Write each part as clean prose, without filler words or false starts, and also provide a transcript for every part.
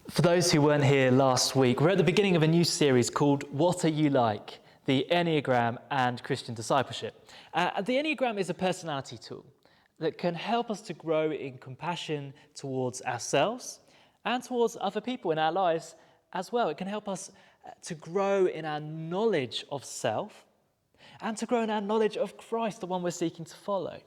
For those who weren't here last week, we're at the beginning of a new series called What Are You Like? The Enneagram and Christian Discipleship. The Enneagram is a personality tool that can help us to grow in compassion towards ourselves and towards other people in our lives as well. It can help us to grow in our knowledge of self and to grow in our knowledge of Christ, the one we're seeking to follow.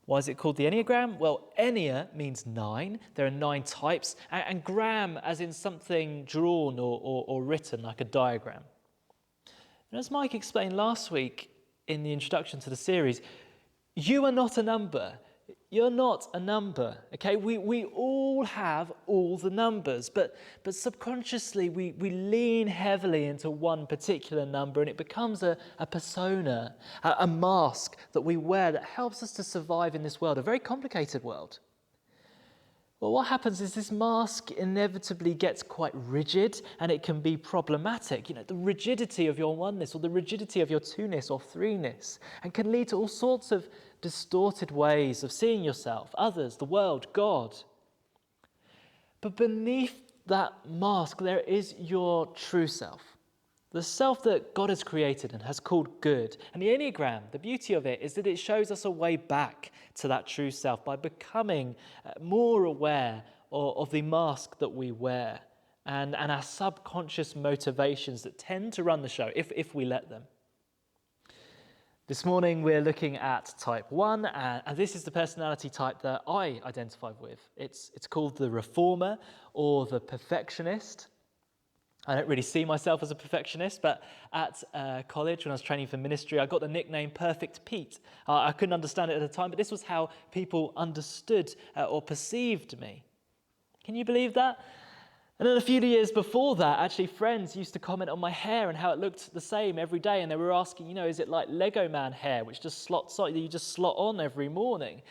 Why is it called the Enneagram? Well, Ennea means 9. There are 9 types, and gram as in something drawn or written, like a diagram. And as Mike explained last week in the introduction to the series, you are not a number. You're not a number, okay? We all have all the numbers, but subconsciously we lean heavily into one particular number, and it becomes a persona, a mask that we wear that helps us to survive in this world, a very complicated world. Well, what happens is this mask inevitably gets quite rigid, and it can be problematic. You know, the rigidity of your oneness or the rigidity of your two-ness or three-ness, and can lead to all sorts of distorted ways of seeing yourself, others, the world, God. But beneath that mask, there is your true self. The self that God has created and has called good. And the Enneagram, the beauty of it is that it shows us a way back to that true self by becoming more aware of the mask that we wear and our subconscious motivations that tend to run the show if we let them. This morning we're looking at type 1, and this is the personality type that I identify with. It's called the reformer or the perfectionist. I don't really see myself as a perfectionist, but at college when I was training for ministry, I got the nickname Perfect Pete. I couldn't understand it at the time, but this was how people understood or perceived me. Can you believe that? And then a few years before that, actually friends used to comment on my hair and how it looked the same every day, and they were asking, is it like Lego Man hair, which just slots on, you just slot on every morning?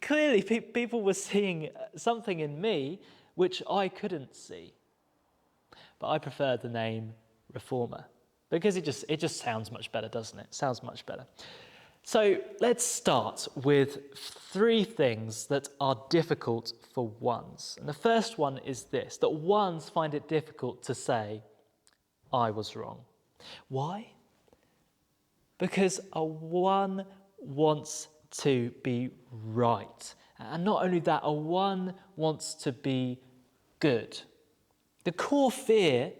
Clearly, people were seeing something in me which I couldn't see. But I prefer the name reformer because it just sounds much better, doesn't it? Sounds much better. So let's start with 3 things that are difficult for ones. And the first one is this, that ones find it difficult to say, I was wrong. Why? Because a one wants to be right. And not only that, a one wants to be good. The core fear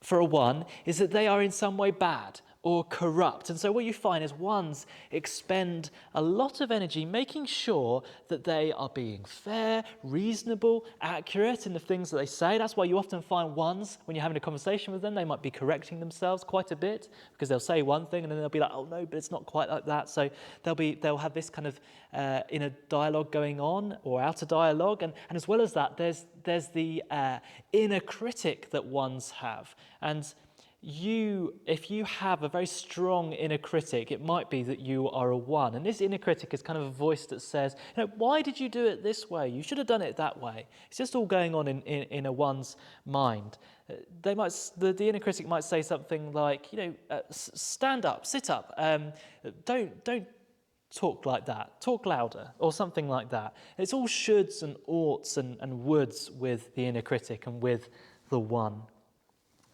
for a one is that they are in some way bad or corrupt. And so what you find is ones expend a lot of energy making sure that they are being fair, reasonable, accurate in the things that they say. That's why you often find ones, when you're having a conversation with them, they might be correcting themselves quite a bit because they'll say one thing and then they'll be like, oh no, but it's not quite like that. So they'll have this kind of inner dialogue going on or outer dialogue. And as well as that, there's the inner critic that ones have. And if you have a very strong inner critic, it might be that you are a one. And this inner critic is kind of a voice that says, why did you do it this way? You should have done it that way. It's just all going on in a one's mind. The inner critic might say something like, stand up, sit up, don't talk like that, talk louder, or something like that. It's all shoulds and oughts and woulds with the inner critic and with the one.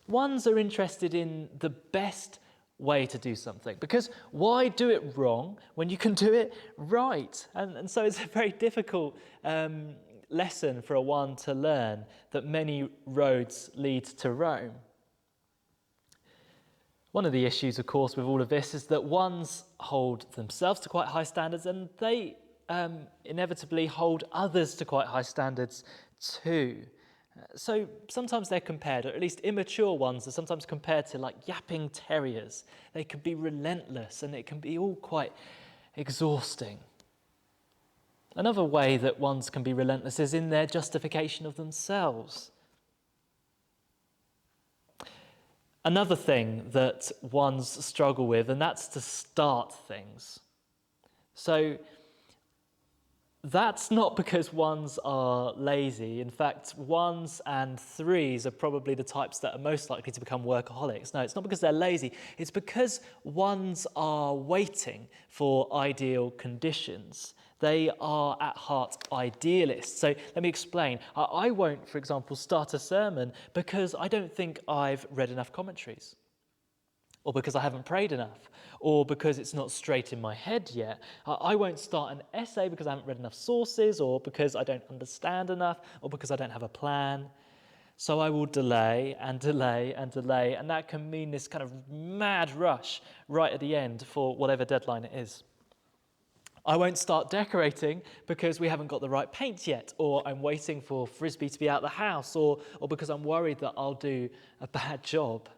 Ones are interested in the best way to do something, because why do it wrong when you can do it right? And so it's a very difficult lesson for a one to learn, that many roads lead to Rome. One of the issues, of course, with all of this is that ones hold themselves to quite high standards, and they inevitably hold others to quite high standards too. So sometimes they're compared, or at least immature ones are sometimes compared to like yapping terriers. They can be relentless and it can be all quite exhausting. Another way that ones can be relentless is in their justification of themselves. Another thing that ones struggle with, and that's to start things. So that's not because ones are lazy. In fact, ones and threes are probably the types that are most likely to become workaholics. No, it's not because they're lazy. It's because ones are waiting for ideal conditions. They are at heart idealists. So let me explain. I won't, for example, start a sermon because I don't think I've read enough commentaries, or because I haven't prayed enough, or because it's not straight in my head yet. I won't start an essay because I haven't read enough sources, or because I don't understand enough, or because I don't have a plan. So I will delay and delay and delay, and that can mean this kind of mad rush right at the end for whatever deadline it is. I won't start decorating because we haven't got the right paint yet, or I'm waiting for Frisbee to be out of the house, or because I'm worried that I'll do a bad job.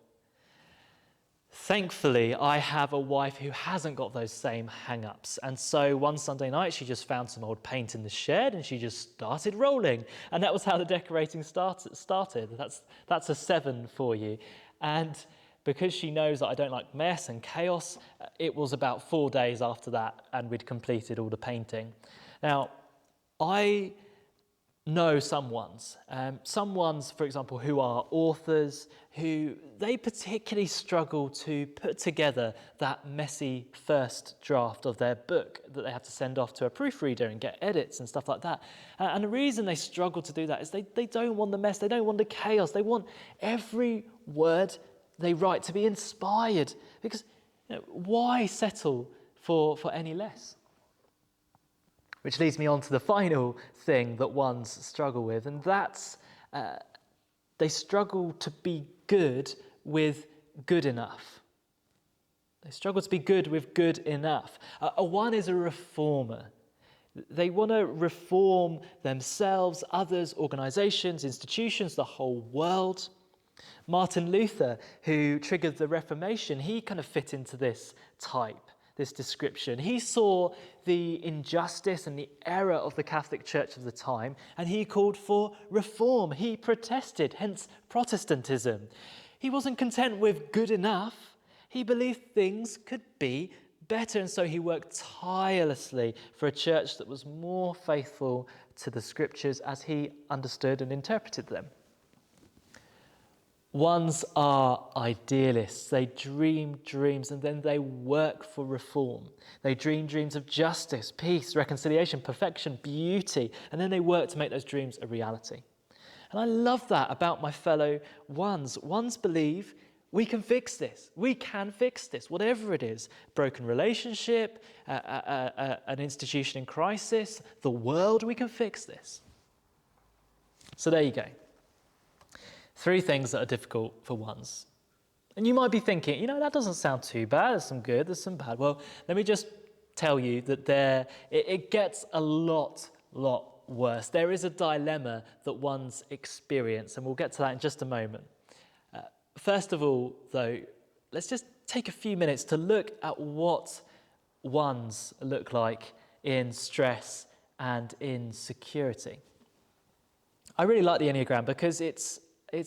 Thankfully, I have a wife who hasn't got those same hang-ups. And so one Sunday night, she just found some old paint in the shed and she just started rolling. And that was how the decorating started. That's a 7 for you. And because she knows that I don't like mess and chaos, it was about 4 days after that and we'd completed all the painting. Now, I know some ones, for example, who are authors, who they particularly struggle to put together that messy first draft of their book that they have to send off to a proofreader and get edits and stuff like that. And the reason they struggle to do that is they don't want the mess, they don't want the chaos, they want every word they write to be inspired. Because why settle for any less? Which leads me on to the final thing that ones struggle with, and that's they struggle to be good with good enough. They struggle to be good with good enough. A one is a reformer. They want to reform themselves, others, organisations, institutions, the whole world. Martin Luther, who triggered the Reformation, he kind of fit into this type. This description. He saw the injustice and the error of the Catholic Church of the time, and he called for reform. He protested, hence Protestantism. He wasn't content with good enough. He believed things could be better, and so he worked tirelessly for a church that was more faithful to the scriptures as he understood and interpreted them. Ones are idealists. They dream dreams and then they work for reform. They dream dreams of justice, peace, reconciliation, perfection, beauty, and then they work to make those dreams a reality. And I love that about my fellow ones. Ones believe we can fix this. We can fix this, whatever it is. Broken relationship, an institution in crisis, the world, we can fix this. So there you go. 3 things that are difficult for ones. And you might be thinking, that doesn't sound too bad. There's some good, there's some bad. Well, let me just tell you that it gets a lot worse. There is a dilemma that ones experience, and we'll get to that in just a moment. First of all, though, let's just take a few minutes to look at what ones look like in stress and in security. I really like the Enneagram because it's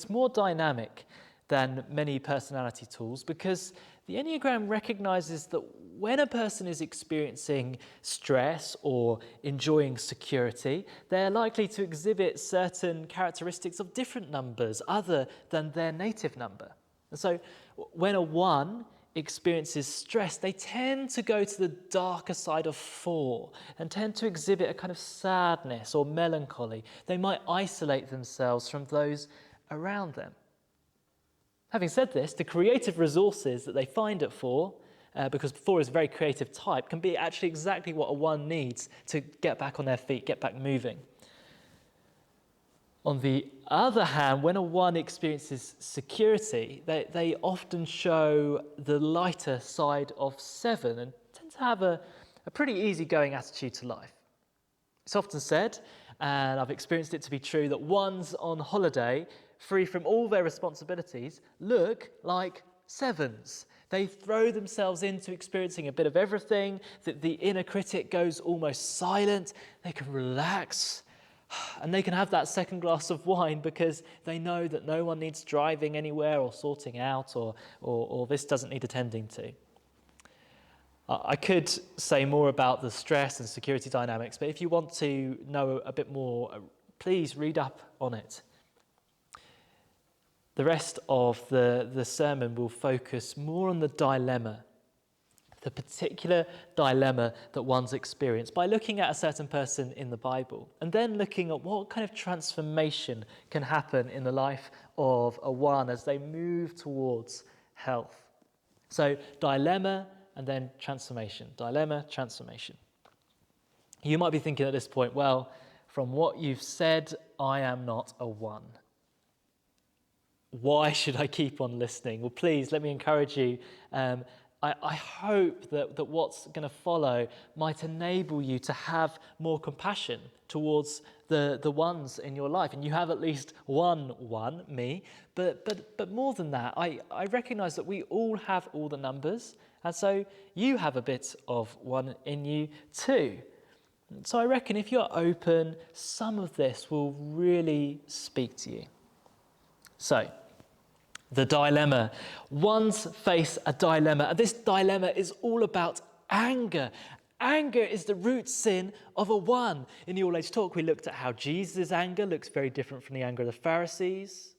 more dynamic than many personality tools, because the Enneagram recognizes that when a person is experiencing stress or enjoying security, they're likely to exhibit certain characteristics of different numbers other than their native number. And so when a 1 experiences stress, they tend to go to the darker side of 4 and tend to exhibit a kind of sadness or melancholy. They might isolate themselves from those around them. Having said this, the creative resources that they find at 4, because 4 is a very creative type, can be actually exactly what a 1 needs to get back on their feet, get back moving. On the other hand, when a 1 experiences security, they often show the lighter side of 7 and tend to have a pretty easygoing attitude to life. It's often said, and I've experienced it to be true, that 1s on holiday, free from all their responsibilities, look like 7s. They throw themselves into experiencing a bit of everything, that the inner critic goes almost silent, they can relax, and they can have that second glass of wine because they know that no one needs driving anywhere or sorting out or this doesn't need attending to. I could say more about the stress and security dynamics, but if you want to know a bit more, please read up on it. The rest of the sermon will focus more on the dilemma the particular dilemma that one's experienced by looking at a certain person in the Bible and then looking at what kind of transformation can happen in the life of a one as they move towards health. So dilemma and then transformation. Dilemma, transformation. You might be thinking at this point, well, from what you've said, I am not a one. Why should I keep on listening? Well, please, let me encourage you. I hope that what's going to follow might enable you to have more compassion towards the ones in your life. And you have at least one, me. But more than that, I recognise that we all have all the numbers. And so you have a bit of one in you too. So I reckon if you're open, some of this will really speak to you. So, the dilemma. Ones face a dilemma, and this dilemma is all about anger. Anger is the root sin of a one. In the All Age Talk, we looked at how Jesus' anger looks very different from the anger of the Pharisees.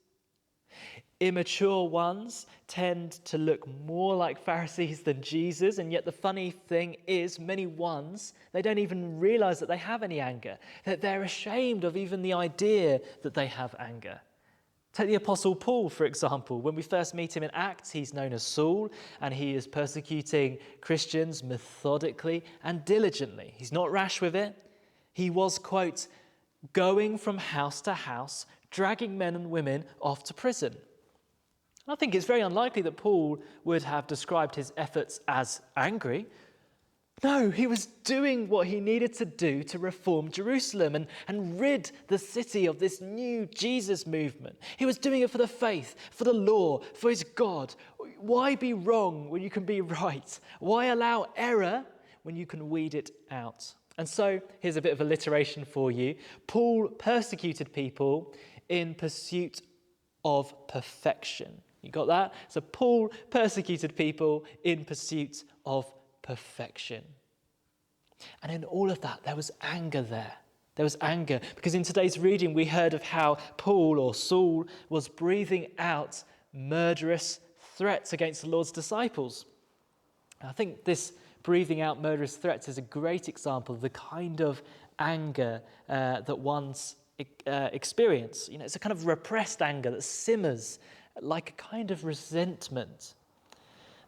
Immature ones tend to look more like Pharisees than Jesus, and yet the funny thing is many ones, they don't even realise that they have any anger, that they're ashamed of even the idea that they have anger. Take the Apostle Paul, for example. When we first meet him in Acts, he's known as Saul, and he is persecuting Christians methodically and diligently. He's not rash with it. He was, quote, going from house to house, dragging men and women off to prison. I think it's very unlikely that Paul would have described his efforts as angry. No, he was doing what he needed to do to reform Jerusalem and rid the city of this new Jesus movement. He was doing it for the faith, for the law, for his God. Why be wrong when you can be right? Why allow error when you can weed it out? And so here's a bit of alliteration for you. Paul persecuted people in pursuit of perfection. You got that? So Paul persecuted people in pursuit of perfection. And in all of that, there was anger there. There was anger because in today's reading, we heard of how Paul or Saul was breathing out murderous threats against the Lord's disciples. I think this breathing out murderous threats is a great example of the kind of anger that one's experience. You know, it's a kind of repressed anger that simmers like a kind of resentment.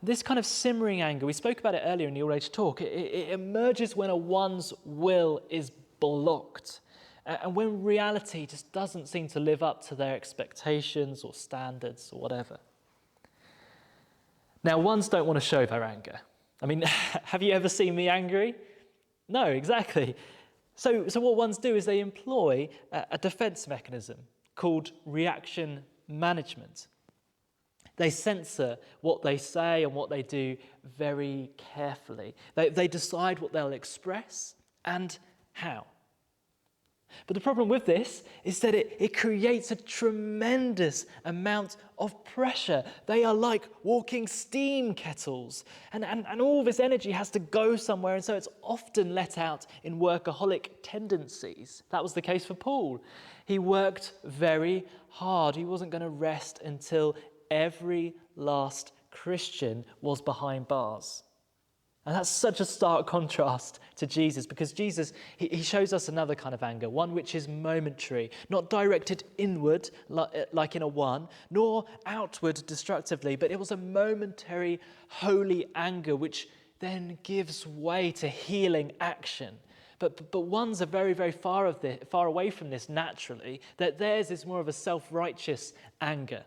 This kind of simmering anger, we spoke about it earlier in the All Age Talk, it emerges when a one's will is blocked and when reality just doesn't seem to live up to their expectations or standards or whatever. Now, ones don't want to show their anger. I mean, have you ever seen me angry? No, exactly. So what ones do is they employ a defense mechanism called reaction management. They censor what they say and what they do very carefully. They decide what they'll express and how. But the problem with this is that it creates a tremendous amount of pressure. They are like walking steam kettles. And all this energy has to go somewhere, and so it's often let out in workaholic tendencies. That was the case for Paul. He worked very hard. He wasn't going to rest until every last Christian was behind bars. And that's such a stark contrast to Jesus, because Jesus, he shows us another kind of anger, one which is momentary, not directed inward like in a one, nor outward destructively, but it was a momentary holy anger which then gives way to healing action. But ones are very, very far away from this naturally, that theirs is more of a self-righteous anger.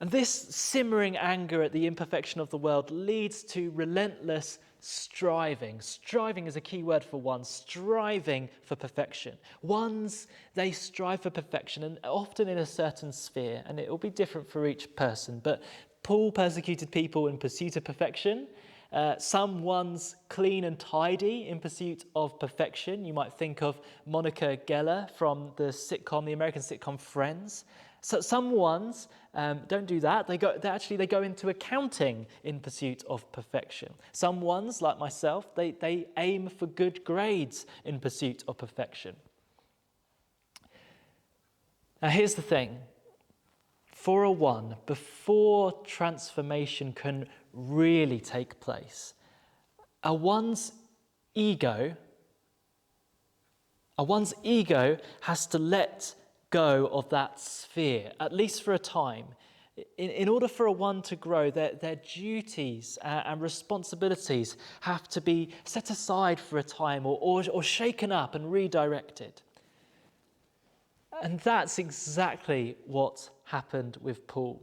And this simmering anger at the imperfection of the world leads to relentless striving. Striving is a key word for one, striving for perfection. Ones, they strive for perfection, and often in a certain sphere, and it will be different for each person. But Paul persecuted people in pursuit of perfection. Some ones clean and tidy in pursuit of perfection. You might think of Monica Geller from the American sitcom Friends. So some ones don't do that. They go into accounting in pursuit of perfection. Some ones, like myself, they aim for good grades in pursuit of perfection. Now here's the thing. for a one, before transformation can really take place, a one's ego has to let go of that sphere, at least for a time. In order for a one to grow, their duties and responsibilities have to be set aside for a time or shaken up and redirected. And that's exactly what happened with Paul.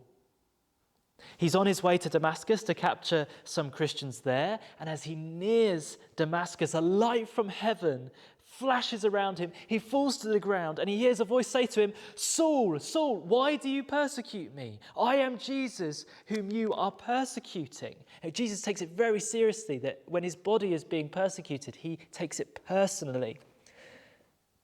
He's on his way to Damascus to capture some Christians there, and as he nears Damascus, a light from heaven flashes around him. He falls to the ground, and he hears a voice say to him, "Saul, Saul, why do you persecute me? I am Jesus, whom you are persecuting." Now, Jesus takes it very seriously that when his body is being persecuted, he takes it personally.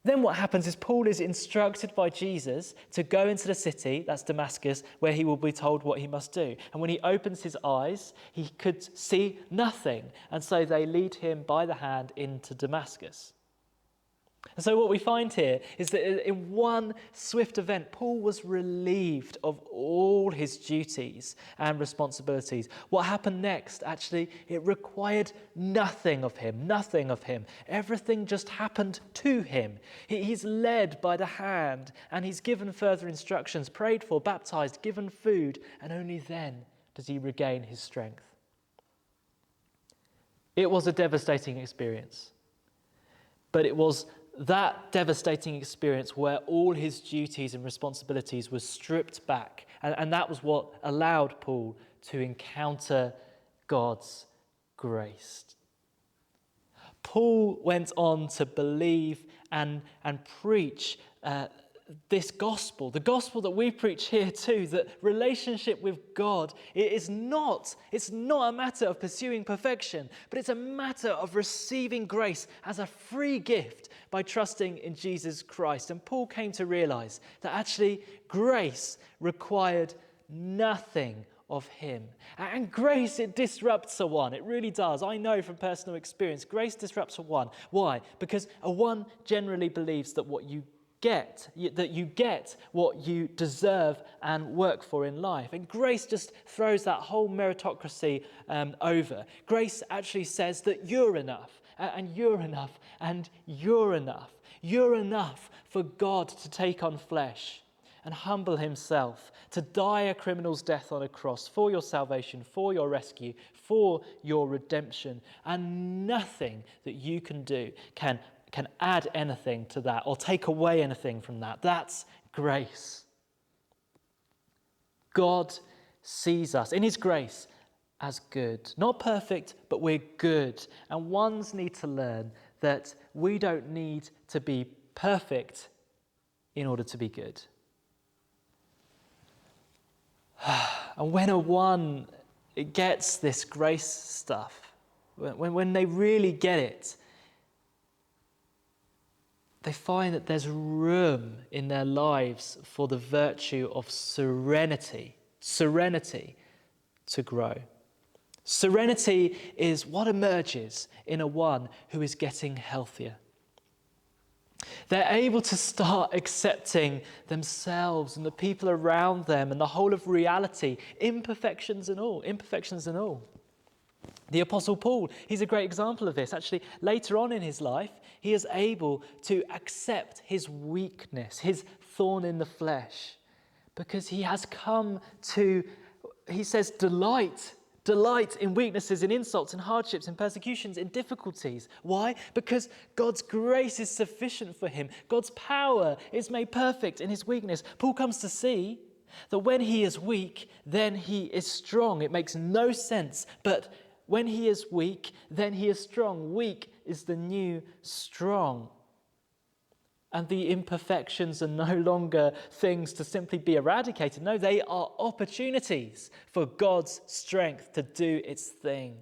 Then what happens is Paul is instructed by Jesus to go into the city, that's Damascus, where he will be told what he must do. And when he opens his eyes, he could see nothing. And so they lead him by the hand into Damascus. And so what we find here is that in one swift event, Paul was relieved of all his duties and responsibilities. What happened next, actually, it required nothing of him. Everything just happened to him. He's led by the hand, and he's given further instructions, prayed for, baptized, given food, and only then does he regain his strength. It was a devastating experience, but it was that devastating experience where all his duties and responsibilities were stripped back. And that was what allowed Paul to encounter God's grace. Paul went on to believe and preach this gospel, the gospel that we preach here too, that relationship with God it's not a matter of pursuing perfection, but it's a matter of receiving grace as a free gift by trusting in Jesus Christ. And Paul came to realize that actually grace required nothing of him. And grace, it disrupts a one. It really does. I know from personal experience, grace disrupts a one. Why? Because a one generally believes that you get what you deserve and work for in life. And grace just throws that whole meritocracy over. Grace actually says that you're enough, and you're enough, and you're enough. You're enough for God to take on flesh and humble himself, to die a criminal's death on a cross for your salvation, for your rescue, for your redemption. And nothing that you can do can add anything to that or take away anything from that. That's grace. God sees us in his grace as good. Not perfect, but we're good. And ones need to learn that we don't need to be perfect in order to be good. And when a one gets this grace stuff, when they really get it, they find that there's room in their lives for the virtue of serenity to grow. Serenity is what emerges in a one who is getting healthier. They're able to start accepting themselves and the people around them and the whole of reality, imperfections and all. The Apostle Paul, he's a great example of this. Actually, later on in his life, he is able to accept his weakness, his thorn in the flesh, because he has come to, he says, delight in weaknesses, in insults, in hardships, in persecutions, in difficulties. Why? Because God's grace is sufficient for him. God's power is made perfect in his weakness. Paul comes to see that when he is weak, then he is strong. It makes no sense, but when he is weak, then he is strong. Weak is the new strong. And the imperfections are no longer things to simply be eradicated. No, they are opportunities for God's strength to do its thing.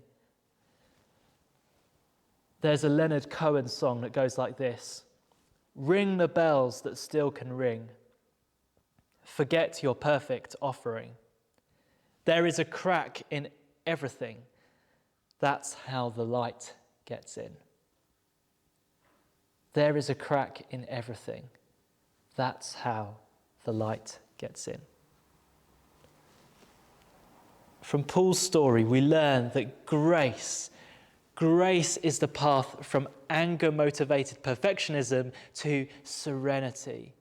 There's a Leonard Cohen song that goes like this: "Ring the bells that still can ring. Forget your perfect offering. There is a crack in everything. That's how the light gets in." There is a crack in everything. That's how the light gets in. From Paul's story, we learn that grace is the path from anger-motivated perfectionism to serenity.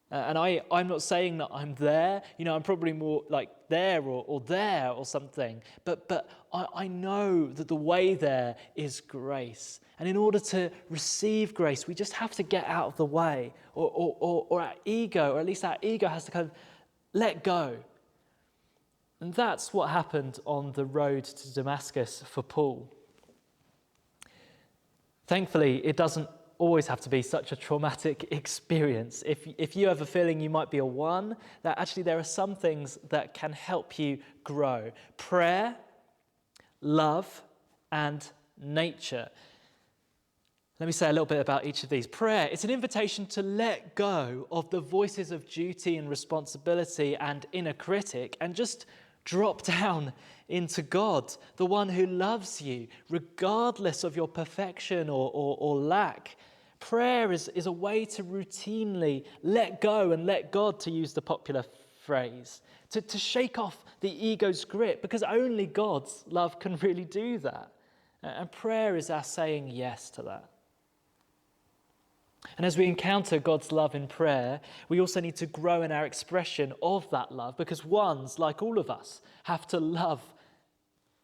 And I'm not saying that I'm there. I'm probably more like there or something. But I know that the way there is grace. And in order to receive grace, we just have to get out of the way. Or our ego, or at least our ego has to kind of let go. And that's what happened on the road to Damascus for Paul. Thankfully, it doesn't always have to be such a traumatic experience. If you have a feeling you might be a 1, that actually there are some things that can help you grow. Prayer, love, and nature. Let me say a little bit about each of these. Prayer, it's an invitation to let go of the voices of duty and responsibility and inner critic and just drop down into God, the one who loves you, regardless of your perfection or lack. Prayer is a way to routinely let go and let God, to use the popular phrase, to shake off the ego's grip, because only God's love can really do that. And prayer is our saying yes to that. And as we encounter God's love in prayer, we also need to grow in our expression of that love, because ones, like all of us, have to love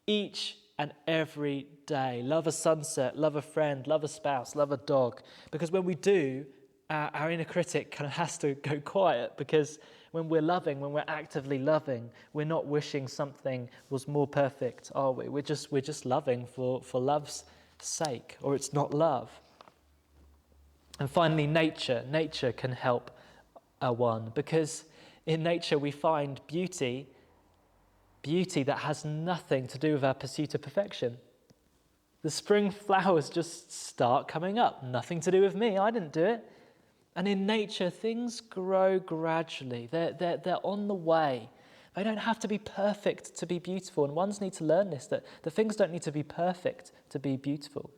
each and every day. Love a sunset, love a friend, love a spouse, love a dog. Because when we do, our inner critic kind of has to go quiet, because when we're loving, when we're actively loving, we're not wishing something was more perfect, are we? We're just loving for love's sake, or it's not love. And finally, nature. Nature can help a 1, because in nature we find beauty that has nothing to do with our pursuit of perfection. The spring flowers just start coming up. Nothing to do with me. I didn't do it. And in nature, things grow gradually. They're on the way. They don't have to be perfect to be beautiful. And ones need to learn this, that the things don't need to be perfect to be beautiful.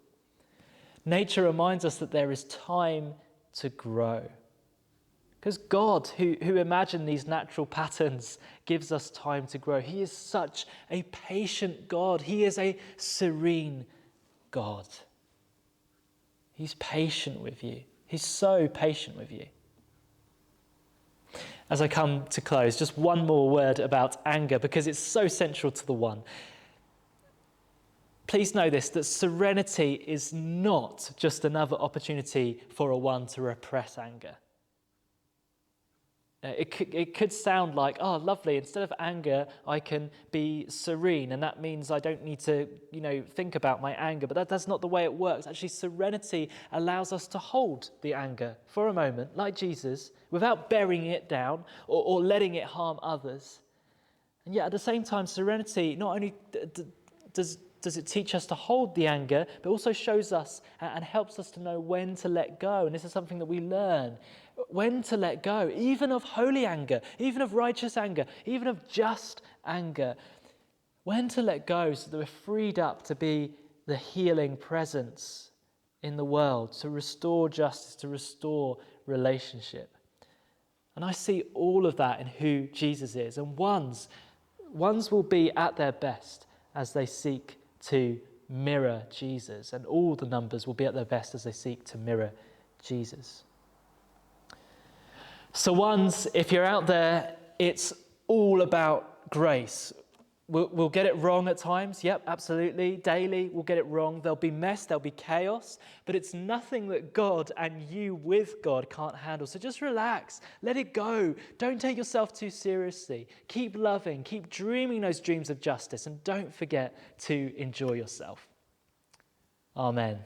Nature reminds us that there is time to grow. Because God, who imagined these natural patterns, gives us time to grow. He is such a patient God. He is a serene God. He's patient with you. He's so patient with you. As I come to close, just one more word about anger, because it's so central to the 1. Please know this, that serenity is not just another opportunity for a 1 to repress anger. It could sound like, oh, lovely, instead of anger, I can be serene, and that means I don't need to, think about my anger. But that's not the way it works. Actually, serenity allows us to hold the anger for a moment, like Jesus, without burying it down or letting it harm others. And yet, at the same time, serenity not only does it teach us to hold the anger, but also shows us and helps us to know when to let go. And this is something that we learn. When to let go, even of holy anger, even of righteous anger, even of just anger. When to let go so that we're freed up to be the healing presence in the world, to restore justice, to restore relationship. And I see all of that in who Jesus is. And ones will be at their best as they seek to mirror Jesus. And all the numbers will be at their best as they seek to mirror Jesus. So ones, if you're out there, it's all about grace. We'll get it wrong at times. Yep, absolutely. Daily, we'll get it wrong. There'll be mess, there'll be chaos, but it's nothing that God and you with God can't handle. So just relax, let it go. Don't take yourself too seriously. Keep loving, keep dreaming those dreams of justice, and don't forget to enjoy yourself. Amen.